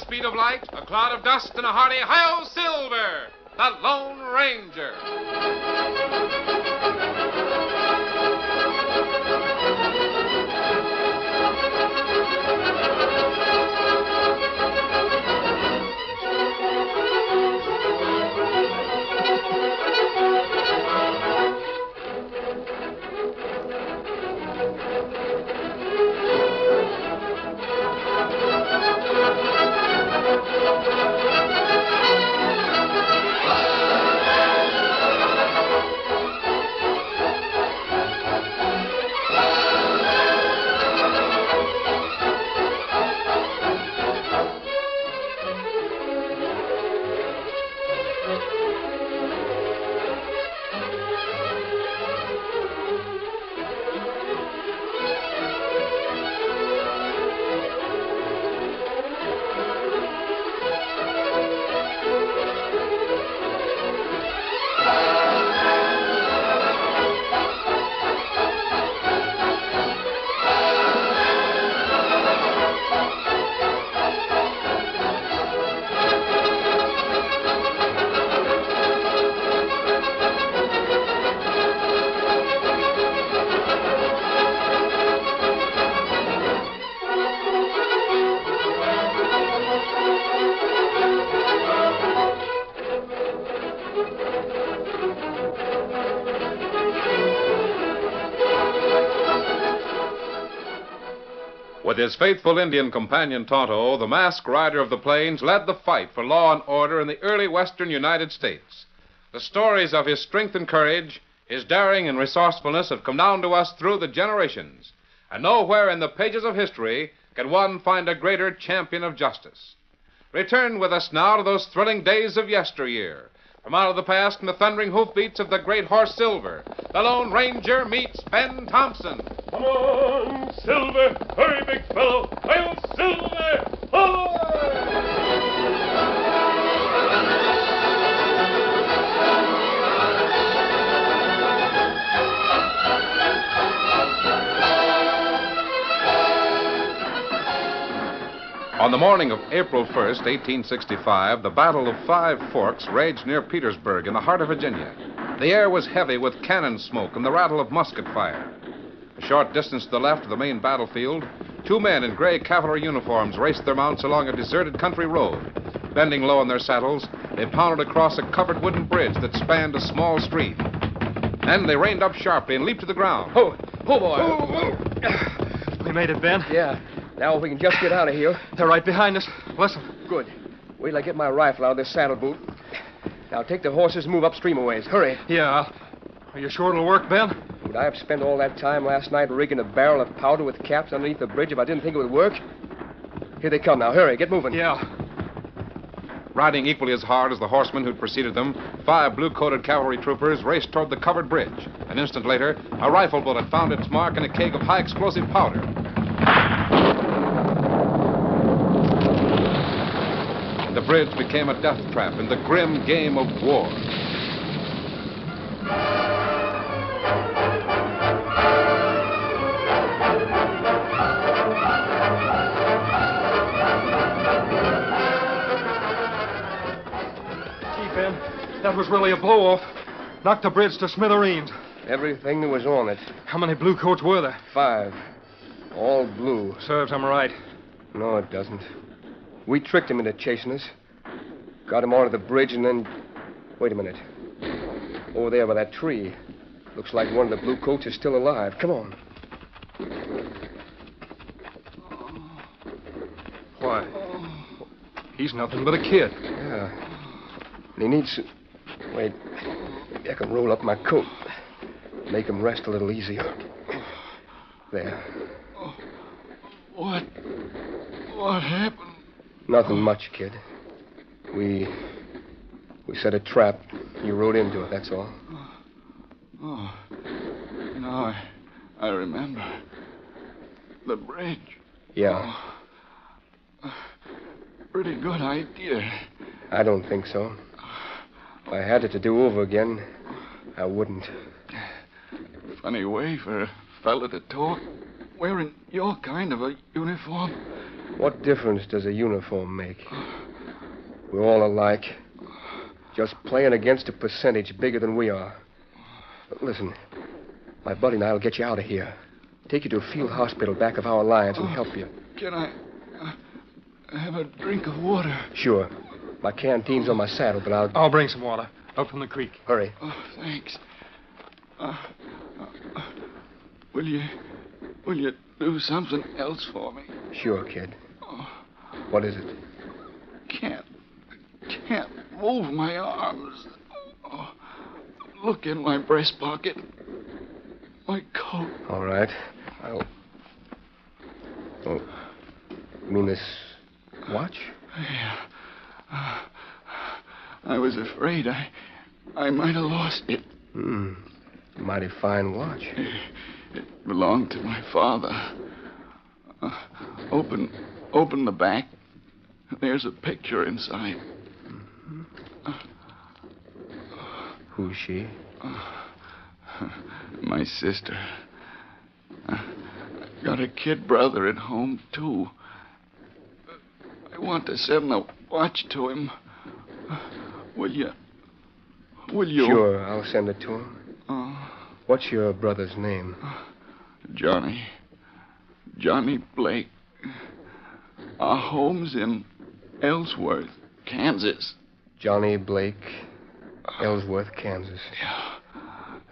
speed of light, a cloud of dust, and a hearty hi-yo Silver, the Lone Ranger. With his faithful Indian companion Tonto, the masked rider of the plains led the fight for law and order in the early western United States. The stories of his strength and courage, his daring and resourcefulness have come down to us through the generations. And nowhere in the pages of history can one find a greater champion of justice. Return with us now to those thrilling days of yesteryear. From out of the past and the thundering hoofbeats of the great horse Silver, the Lone Ranger meets Ben Thompson. Come on, Silver! Hurry, big fellow! I'll Silver! Ahoy! On the morning of April 1st, 1865, the Battle of Five Forks raged near Petersburg in the heart of Virginia. The air was heavy with cannon smoke and the rattle of musket fire. A short distance to the left of the main battlefield, two men in gray cavalry uniforms raced their mounts along a deserted country road. Bending low in their saddles, they pounded across a covered wooden bridge that spanned a small stream. Then they reined up sharply and leaped to the ground. Oh, boy. We made it, Ben. Yeah. Now we can just get out of here. They're right behind us. Listen. Good. Wait till I get my rifle out of this saddle boot. Now take the horses and move upstream a ways. Hurry. Yeah. Are you sure it'll work, Ben? Would I have spent all that time last night rigging a barrel of powder with caps underneath the bridge if I didn't think it would work? Here they come now. Hurry, get moving. Yeah. Riding equally as hard as the horsemen who'd preceded them, five blue-coated cavalry troopers raced toward the covered bridge. An instant later, a rifle bullet found its mark in a keg of high-explosive powder. The bridge became a death trap in the grim game of war. Gee, Ben, that was really a blow-off. Knocked the bridge to smithereens. Everything that was on it. How many blue coats were there? 5. All blue. Serves them right. No, it doesn't. We tricked him into chasing us. Got him onto the bridge and then... Wait a minute. Over there by that tree. Looks like one of the blue coats is still alive. Come on. Why? He's nothing but a kid. Yeah. And he needs... Wait. Maybe I can roll up my coat. Make him rest a little easier. There. What happened? Nothing much, kid. We set a trap. You rode into it, that's all. Oh. No, I remember. The bridge. Yeah. Oh. Pretty good idea. I don't think so. If I had it to do over again, I wouldn't. Funny way for a fella to talk. Wearing your kind of a uniform. What difference does a uniform make? We're all alike. Just playing against a percentage bigger than we are. But listen, my buddy and I will get you out of here. Take you to a field hospital back of our lines and help you. Can I have a drink of water? Sure. My canteen's on my saddle, but I'll bring some water out from the creek. Hurry. Oh, thanks. Will you do something else for me? Sure, kid. What is it? Can't move my arms. Oh, look in my breast pocket. My coat. All right. Oh, you mean this watch? Yeah. I was afraid I might have lost it. Mighty fine watch. It belonged to my father. Open the back. There's a picture inside. Who's she? My sister. I got a kid brother at home, too. I want to send a watch to him. Will you? Sure, I'll send it to him. What's your brother's name? Johnny Blake. Our home's in Ellsworth, Kansas. Johnny Blake, Ellsworth, Kansas. Yeah.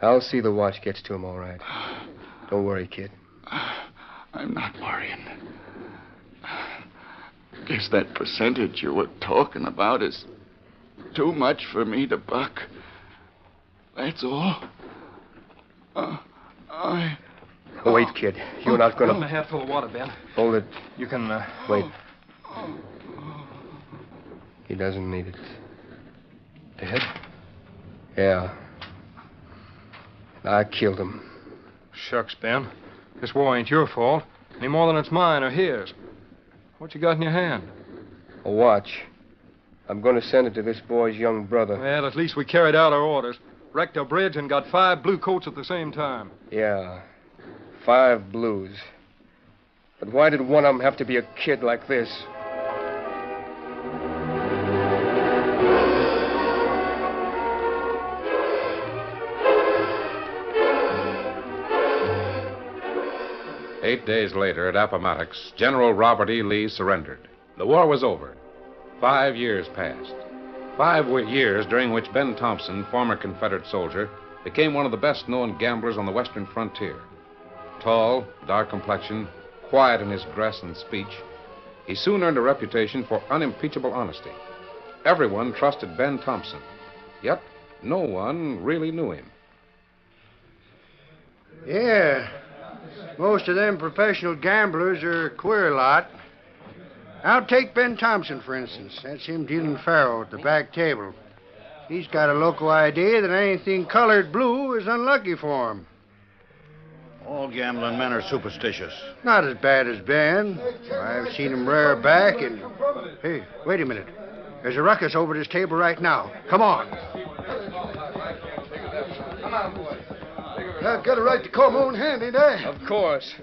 I'll see the watch gets to him all right. Don't worry, kid. I'm not worrying. Guess that percentage you were talking about is too much for me to buck. That's all. Wait, kid. You're not Give him gonna... a hatful of water, Ben. Hold it. You can, Wait. He doesn't need it. Dead? Yeah. I killed him. Shucks, Ben. This war ain't your fault, any more than it's mine or his. What you got in your hand? A watch. I'm going to send it to this boy's young brother. Well, at least we carried out our orders. Wrecked a bridge and got 5 blue coats at the same time. Yeah. 5 blues. But why did one of them have to be a kid like this? Eight days later, at Appomattox, General Robert E. Lee surrendered. The war was over. 5 years passed. 5 years during which Ben Thompson, former Confederate soldier, became one of the best-known gamblers on the western frontier. Tall, dark complexion, quiet in his dress and speech, he soon earned a reputation for unimpeachable honesty. Everyone trusted Ben Thompson, yet no one really knew him. Yeah. Most of them professional gamblers are a queer lot. Now, take Ben Thompson, for instance. That's him dealing faro at the back table. He's got a local idea that anything colored blue is unlucky for him. All gambling men are superstitious. Not as bad as Ben. I've seen him rear back and... Hey, wait a minute. There's a ruckus over this table right now. Come on. I've got a right to call my own hand, ain't I? Of course.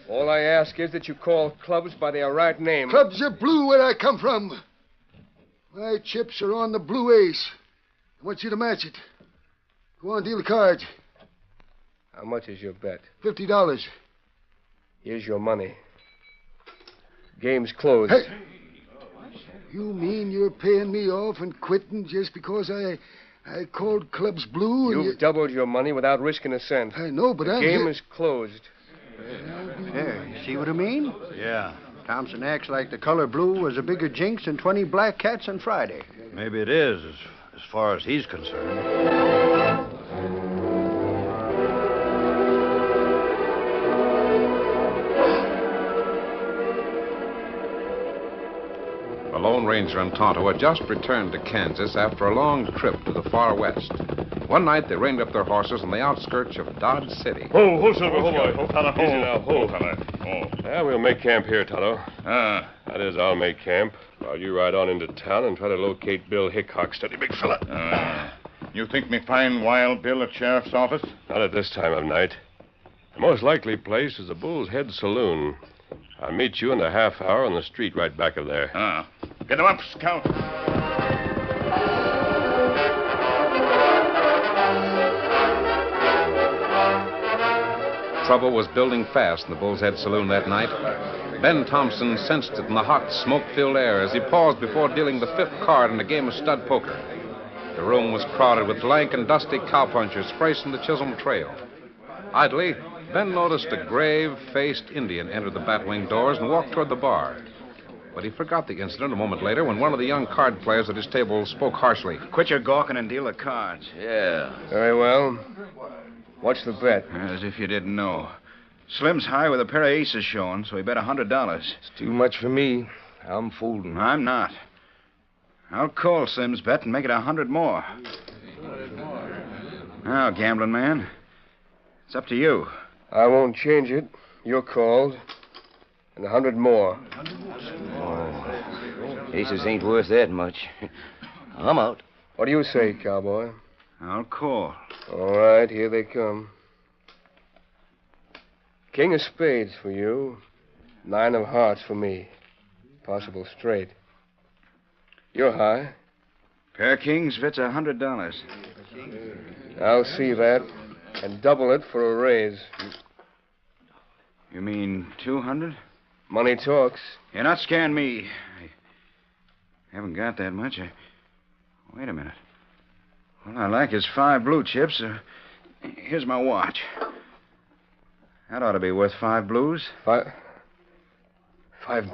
All I ask is that you call clubs by their right name. Clubs are blue where I come from. My chips are on the blue ace. I want you to match it. Go on, deal the cards. How much is your bet? $50. Here's your money. Game's closed. Hey! You mean you're paying me off and quitting just because I called clubs blue? And You've doubled your money without risking a cent. I know, but The game is closed. There, you see what I mean? Yeah, Thompson acts like the color blue was a bigger jinx than 20 black cats on Friday. maybe it is, as far as he's concerned. The Lone Ranger and Tonto had just returned to Kansas after a long trip to the far west. One night, they reined up their horses on the outskirts of Dodge City. Ho, Silver, ho, boy. Ho, fella, ho. Easy now, ho. Fella, ho. Yeah, we'll make camp here, Tonto. That is, I'll make camp while you ride on into town and try to locate Bill Hickok. Steady, big fella. You think me find Wild Bill at Sheriff's office? Not at this time of night. The most likely place is the Bull's Head Saloon. I'll meet you in a half hour on the street right back of there. Get him up, Scout. Trouble was building fast in the Bull's Head Saloon that night. Ben Thompson sensed it in the hot, smoke-filled air as he paused before dealing the fifth card in a game of stud poker. The room was crowded with lank and dusty cowpunchers fresh from the Chisholm Trail. Idly, Ben noticed a grave-faced Indian enter the bat-wing doors and walk toward the bar. But he forgot the incident a moment later when one of the young card players at his table spoke harshly. Quit your gawking and deal the cards. Yeah. Very well. What's the bet? As if you didn't know. Slim's high with a pair of aces showing, so he bet $100. It's too much for me. I'm folding. I'm not. I'll call Slim's bet and make it 100 more. Now, gambling man, it's up to you. I won't change it. You're called. And 100 more. Aces ain't worth that much. I'm out. What do you say, cowboy? I'll call. All right, here they come. King of spades for you. 9 of hearts for me. Possible straight. You're high. Pair of kings fits $100. I'll see that. And double it for a raise. You mean 200? Money talks. You're not scaring me. I haven't got that much. Wait a minute. All I like is 5 blue chips. Here's my watch. That ought to be worth 5 blues. 5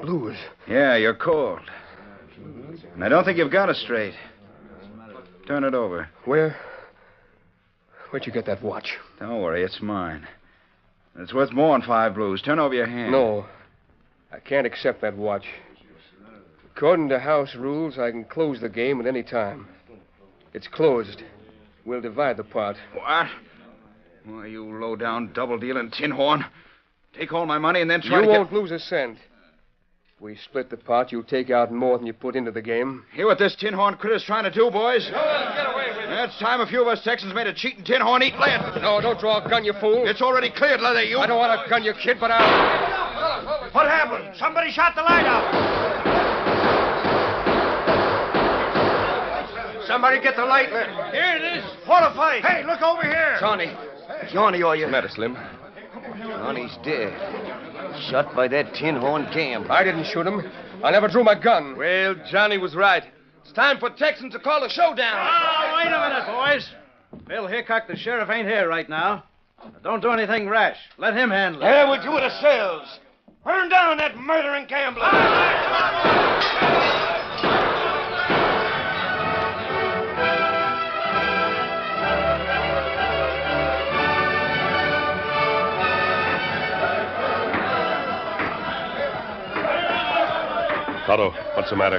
blues? Yeah, you're called. And I don't think you've got it straight. Turn it over. Where'd you get that watch? Don't worry, it's mine. It's worth more than 5 blues. Turn over your hand. No. I can't accept that watch. According to house rules, I can close the game at any time. It's closed. We'll divide the pot. What? Why, you low-down, double-dealing tin horn. Take all my money and then try You to won't lose a cent. If we split the pot, you'll take out more than you put into the game. Hear what this tin horn critter's trying to do, boys? Get away with it. It's time a few of us Texans made a cheating tin horn eat lead. No, don't draw a gun, you fool. It's already cleared, Leather, you. I don't want to gun you, kid, but I'll... What happened? Somebody shot the light out. Somebody get the light lit. Here it is. What a fight. Hey, look over here. Johnny. Johnny, are you? What's the matter, Slim? Johnny's dead. Shot by that tin horn gambler. I didn't shoot him. I never drew my gun. Well, Johnny was right. It's time for Texans to call a showdown. Oh, wait a minute, boys. Bill Hickok, the sheriff, ain't here right now. Don't do anything rash. Let him handle it. Yeah, we'll do it ourselves. Burn down that murdering gambler. Tonto, what's the matter?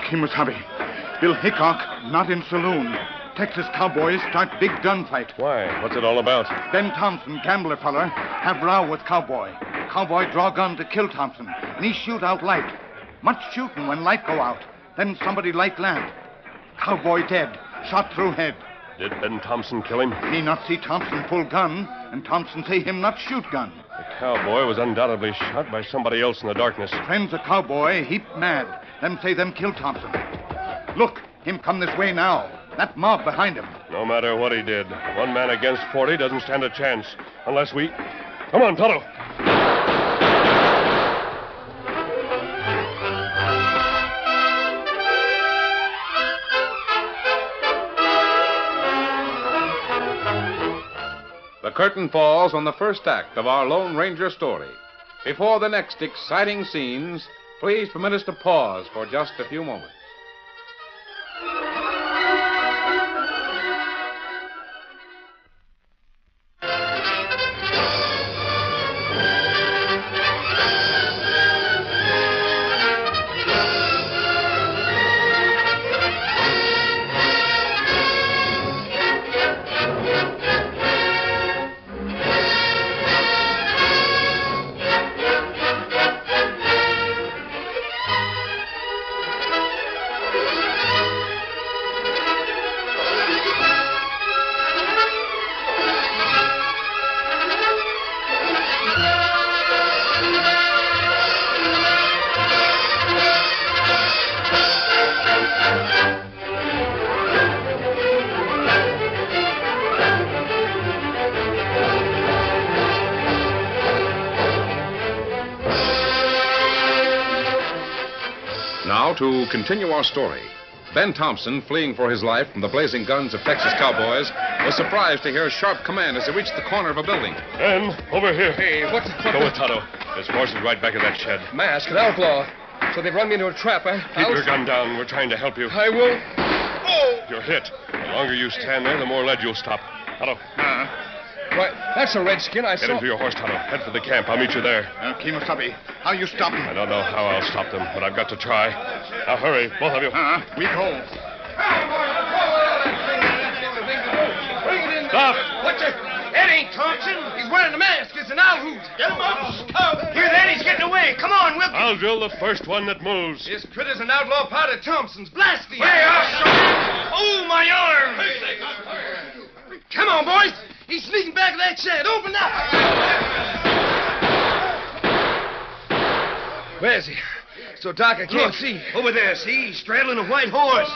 Kimasabi. Bill Hickok, not in saloon. Texas cowboys start big gunfight. Why? What's it all about? Ben Thompson, gambler feller, have row with cowboy. Cowboy draw gun to kill Thompson, and he shoot out light. Much shooting when light go out. Then somebody light lamp. Cowboy dead, shot through head. Did Ben Thompson kill him? Me not see Thompson pull gun, and Thompson say him not shoot gun. The cowboy was undoubtedly shot by somebody else in the darkness. Friends of cowboy heap mad. Them say them kill Thompson. Look, him come this way now. That mob behind him. No matter what he did, 1 man against 40 doesn't stand a chance. Unless we... Come on, Tonto. The curtain falls on the first act of our Lone Ranger story. Before the next exciting scenes, please permit us to pause for just a few moments. Now, to continue our story. Ben Thompson, fleeing for his life from the blazing guns of Texas cowboys, was surprised to hear a sharp command as he reached the corner of a building. Ben, over here. Hey, what's Go with Tonto. His horse is right back in that shed. Mask, an outlaw. So they've run me into a trap, eh? Keep your gun down. We're trying to help you. I will. Oh! You're hit. The longer you stand there, the more lead you'll stop. Tonto. Why, that's a redskin. I saw. Get into your horse, Tonto. Head for the camp. I'll meet you there. Kemosabe, how you stop him? I don't know how I'll stop them, but I've got to try. Now hurry, both of you. We go. Stop! What's it? That ain't Thompson. He's wearing the mask. It's an owl hoot. Get him up, scout. Here, then, he's getting away. Come on, we'll... I'll drill the first one that moves. This critter's an outlaw part of Thompson's. Blast him. Hey, I'll show you. Oh, my arm. Come on, boys. He's sneaking back of that shed. Open up. Where's he? So dark I can't see. Over there, see? He's straddling a white horse.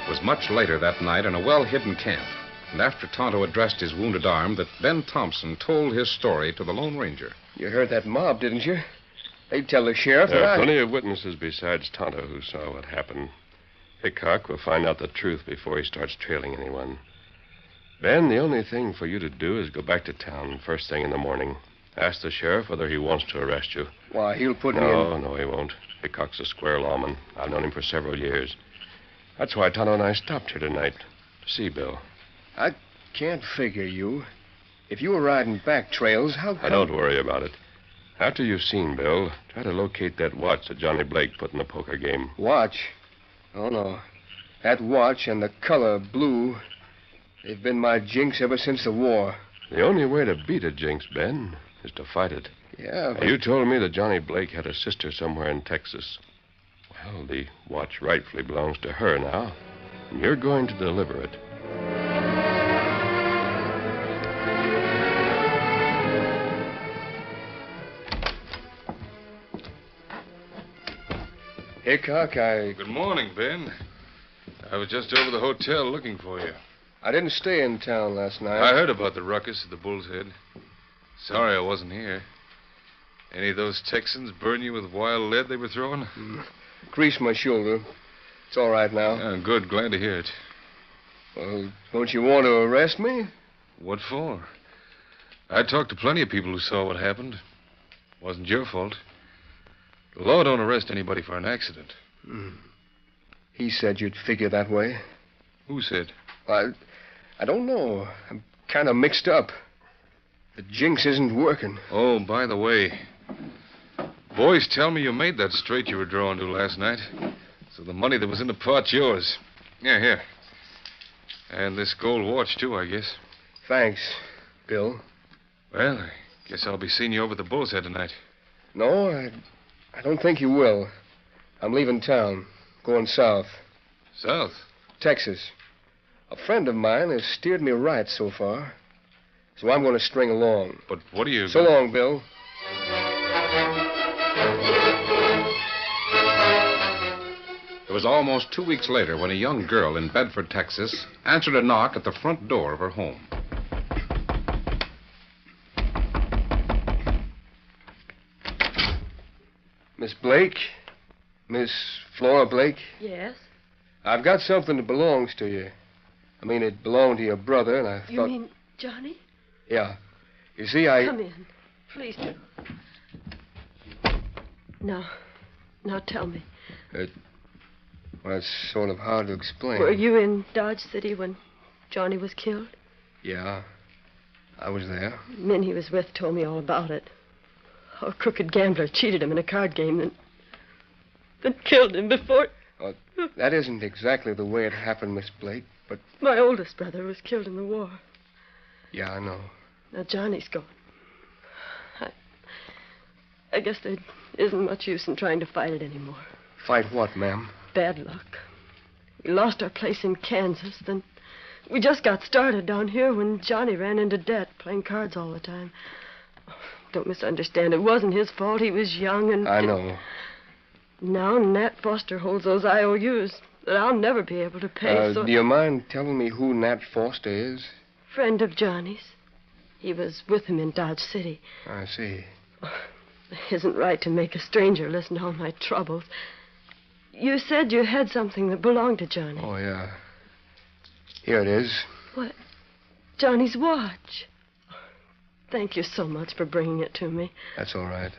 It was much later that night in a well-hidden camp, and after Tonto addressed his wounded arm, that Ben Thompson told his story to the Lone Ranger. You heard that mob, didn't you? They'd tell the sheriff There that are I... plenty of witnesses besides Tonto who saw what happened. Hickok will find out the truth before he starts trailing anyone. Ben, the only thing for you to do is go back to town first thing in the morning. Ask the sheriff whether he wants to arrest you. Why, he'll put me in... No, he won't. Hickok's a square lawman. I've known him for several years. That's why Tonto and I stopped here tonight. To see Bill. I can't figure you. If you were riding back trails, how come... Now, don't worry about it. After you've seen Bill, try to locate that watch that Johnny Blake put in the poker game. Watch? Oh, no. That watch and the color blue, they've been my jinx ever since the war. The only way to beat a jinx, Ben, is to fight it. Yeah, but... You told me that Johnny Blake had a sister somewhere in Texas. Well, the watch rightfully belongs to her now, and you're going to deliver it. Hickok, Good morning, Ben. I was just over the hotel looking for you. I didn't stay in town last night. I heard about the ruckus at the Bull's Head. Sorry I wasn't here. Any of those Texans burn you with wild lead they were throwing? Greased my shoulder. It's all right now. Yeah, good. Glad to hear it. Well, don't you want to arrest me? What for? I talked to plenty of people who saw what happened. Wasn't your fault. The law don't arrest anybody for an accident. He said you'd figure that way. Who said? I don't know. I'm kind of mixed up. The jinx isn't working. Oh, by the way, boys tell me you made that straight you were drawing to last night. So the money that was in the pot's yours. Yeah, here. And this gold watch, too, I guess. Thanks, Bill. Well, I guess I'll be seeing you over at the Bull's Head tonight. No, I don't think you will. I'm leaving town, going south. South? Texas. A friend of mine has steered me right so far. So I'm going to string along. But what are you... So long, Bill. It was almost 2 weeks later when a young girl in Bedford, Texas, answered a knock at the front door of her home. Miss Blake? Miss Flora Blake? Yes? I've got something that belongs to you. I mean, it belonged to your brother, and I thought... You mean Johnny? Yeah. You see, I... Come in. Please do. Now tell me. Well, it's sort of hard to explain. Were you in Dodge City when Johnny was killed? Yeah. I was there. The men he was with told me all about it. A crooked gambler cheated him in a card game, then killed him before... Well, that isn't exactly the way it happened, Miss Blake, but... My oldest brother was killed in the war. Yeah, I know. Now Johnny's gone. I guess there isn't much use in trying to fight it anymore. Fight what, ma'am? Bad luck. We lost our place in Kansas, then we just got started down here when Johnny ran into debt, playing cards all the time. Don't misunderstand. It wasn't his fault. He was young and... I know. Now Nat Foster holds those IOUs that I'll never be able to pay, so... Do you mind telling me who Nat Foster is? Friend of Johnny's. He was with him in Dodge City. I see. It isn't right to make a stranger listen to all my troubles. You said you had something that belonged to Johnny. Oh, yeah. Here it is. What? Johnny's watch. Thank you so much for bringing it to me. That's all right.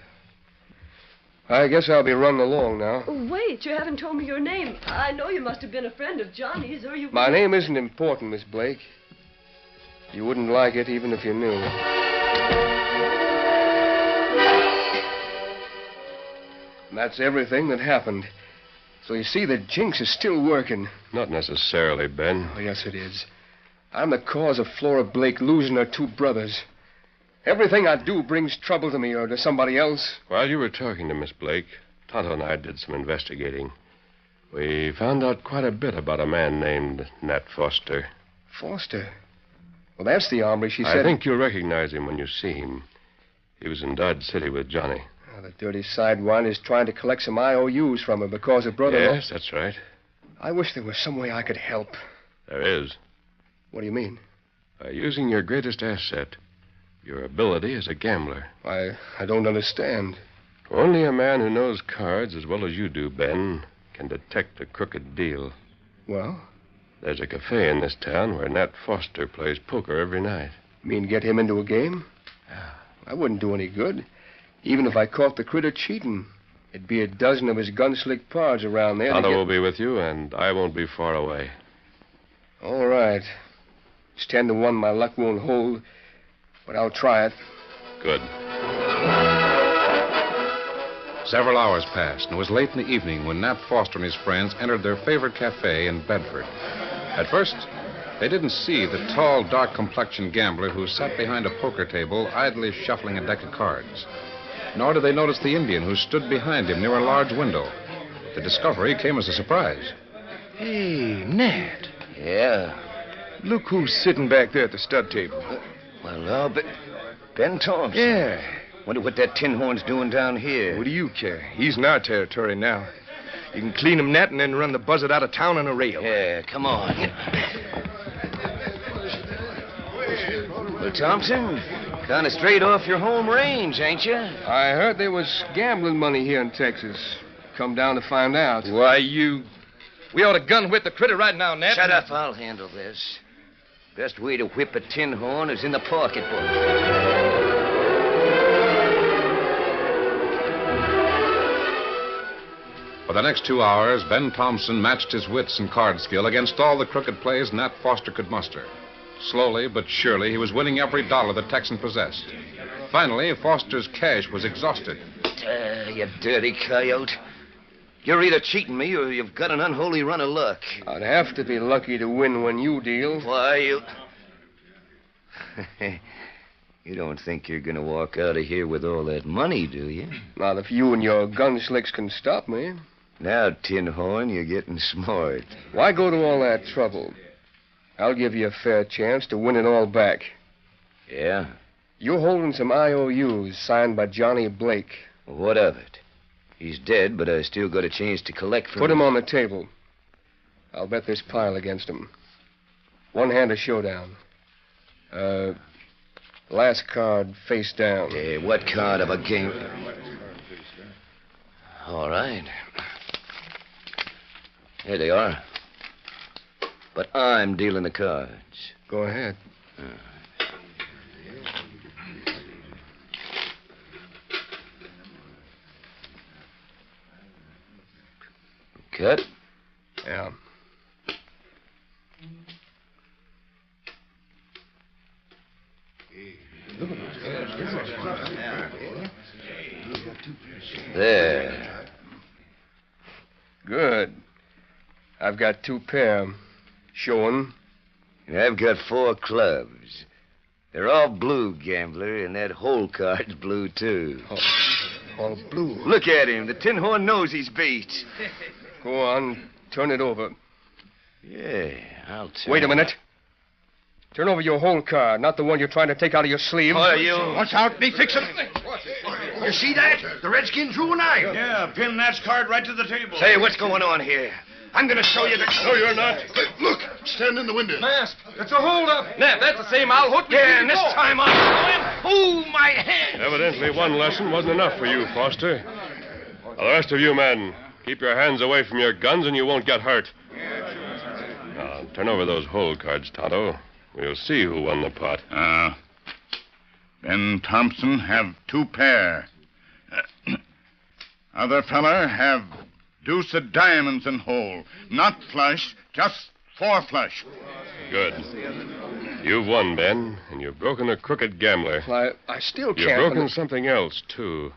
I guess I'll be running along now. Wait, you haven't told me your name. I know you must have been a friend of Johnny's, or you... My name isn't important, Miss Blake. You wouldn't like it even if you knew. And that's everything that happened. So you see, the jinx is still working. Not necessarily, Ben. Oh, yes, it is. I'm the cause of Flora Blake losing her 2 brothers. Everything I do brings trouble to me or to somebody else. While you were talking to Miss Blake, Tonto and I did some investigating. We found out quite a bit about a man named Nat Foster. Foster? Well, that's the hombre she said... I think you'll recognize him when you see him. He was in Dodge City with Johnny. Oh, the dirty sidewinder is trying to collect some IOUs from her because her brother... Yes, that's right. I wish there was some way I could help. There is. What do you mean? By using your greatest asset, your ability as a gambler. I don't understand. Only a man who knows cards as well as you do, Ben, can detect a crooked deal. Well? There's a cafe in this town where Nat Foster plays poker every night. You mean get him into a game? Yeah. That wouldn't do any good. Even if I caught the critter cheating, it'd be a dozen of his gunslick pards around there. Tonto will be with you, and I won't be far away. All right. It's 10-1. My luck won't hold, but I'll try it. Good. Several hours passed, and it was late in the evening when Nat Foster and his friends entered their favorite cafe in Bedford. At first, they didn't see the tall, dark-complexioned gambler who sat behind a poker table, idly shuffling a deck of cards. Nor did they notice the Indian who stood behind him near a large window. The discovery came as a surprise. Hey, Nat. Yeah. Look who's sitting back there at the stud table. Well, Ben Thompson. Yeah. Wonder what that tin horn's doing down here. What do you care? He's in our territory now. You can clean him, Nat, and then run the buzzard out of town on a rail. Yeah, come on. Well, Thompson, kind of straight off your home range, ain't you? I heard there was gambling money here in Texas. Come down to find out. Why, we ought to gun whip the critter right now, Nat. Shut up, I'll handle this. Best way to whip a tin horn is in the pocketbook. For the next 2 hours, Ben Thompson matched his wits and card skill against all the crooked plays Nat Foster could muster. Slowly but surely, he was winning every dollar the Texan possessed. Finally, Foster's cash was exhausted. You dirty coyote. You're either cheating me or you've got an unholy run of luck. I'd have to be lucky to win when you deal. Why, you... You don't think you're going to walk out of here with all that money, do you? Not if you and your gunslicks can stop me. Now, Tin Horn, you're getting smart. Why go to all that trouble? I'll give you a fair chance to win it all back. Yeah? You're holding some IOUs signed by Johnny Blake. What of it? He's dead, but I still got a chance to collect from him. Put him on the table. I'll bet this pile against him. One hand a showdown. Last card face down. Yeah, what card of a game? All right. Here they are. But I'm dealing the cards. Go ahead. Cut? Yeah. There. Good. I've got 2 pair. Show 'em. And I've got 4 clubs. They're all blue, gambler, and that hole card's blue, too. All blue. Look at him. The tin horn knows he's beat. Go on. Turn it over. Yeah, I'll turn. Wait a minute. Turn over your hole card, not the one you're trying to take out of your sleeve. What are you? Watch out, me fix it. You see that? The redskin drew a knife. Yeah, pin that card right to the table. Say, what's going on here? I'm going to show you the... No, you're not. Look, stand in the window. Mask, it's a holdup. Ned, that's the same owl hook. Yeah, and this time I'll show him. Oh, my hand. Evidently, one lesson wasn't enough for you, Foster. Now, the rest of you men, keep your hands away from your guns and you won't get hurt. Now, turn over those hole cards, Tonto. We'll see who won the pot. Ben Thompson have 2 pair. Other feller have deuce of diamonds in hole. Not flush, just 4 flush. Good. You've won, Ben, and you've broken a crooked gambler. I still can't... You've broken something else, too.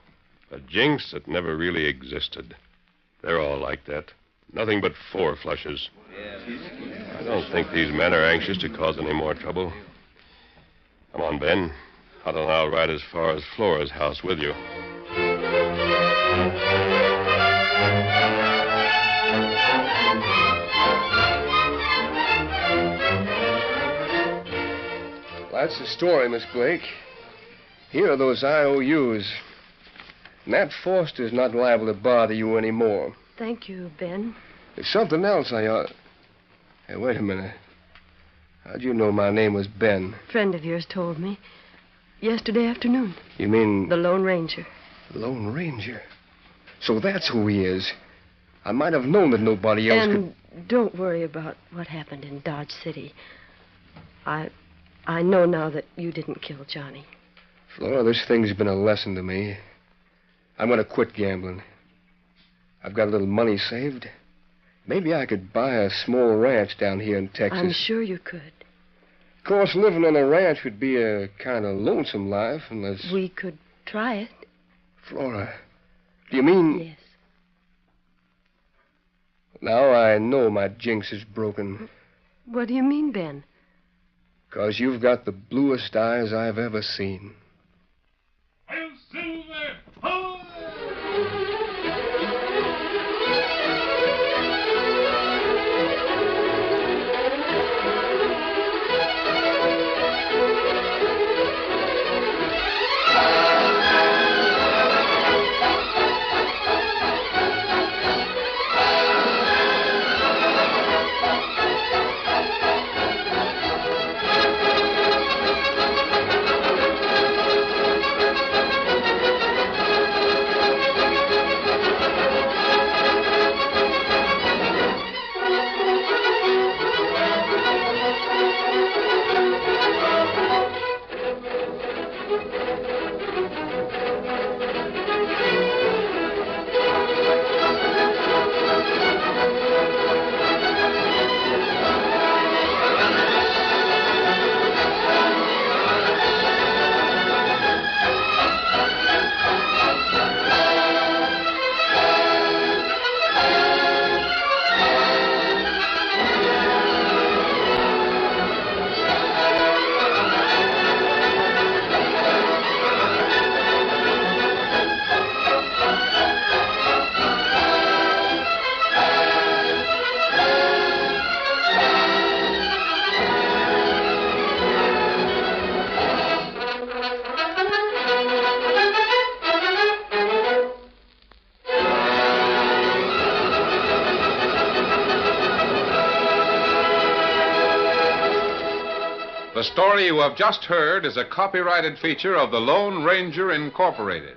A jinx that never really existed. They're all like that. Nothing but 4 flushes. I don't think these men are anxious to cause any more trouble. Come on, Ben. Tonto and I'll ride as far as Flora's house with you. That's the story, Miss Blake. Here are those IOUs. Nat Foster's not liable to bother you anymore. Thank you, Ben. There's something else I ought... Hey, wait a minute. How'd you know my name was Ben? A friend of yours told me. Yesterday afternoon. You mean... The Lone Ranger. Lone Ranger? So that's who he is. I might have known that nobody else could... And don't worry about what happened in Dodge City. I know now that you didn't kill Johnny. Flora, this thing's been a lesson to me. I'm going to quit gambling. I've got a little money saved. Maybe I could buy a small ranch down here in Texas. I'm sure you could. Of course, living on a ranch would be a kind of lonesome life unless... We could try it. Flora, do you mean... Yes. Now I know my jinx is broken. What do you mean, Ben? 'Cause you've got the bluest eyes I've ever seen. I'll Silver! Ho! The story you have just heard is a copyrighted feature of the Lone Ranger Incorporated.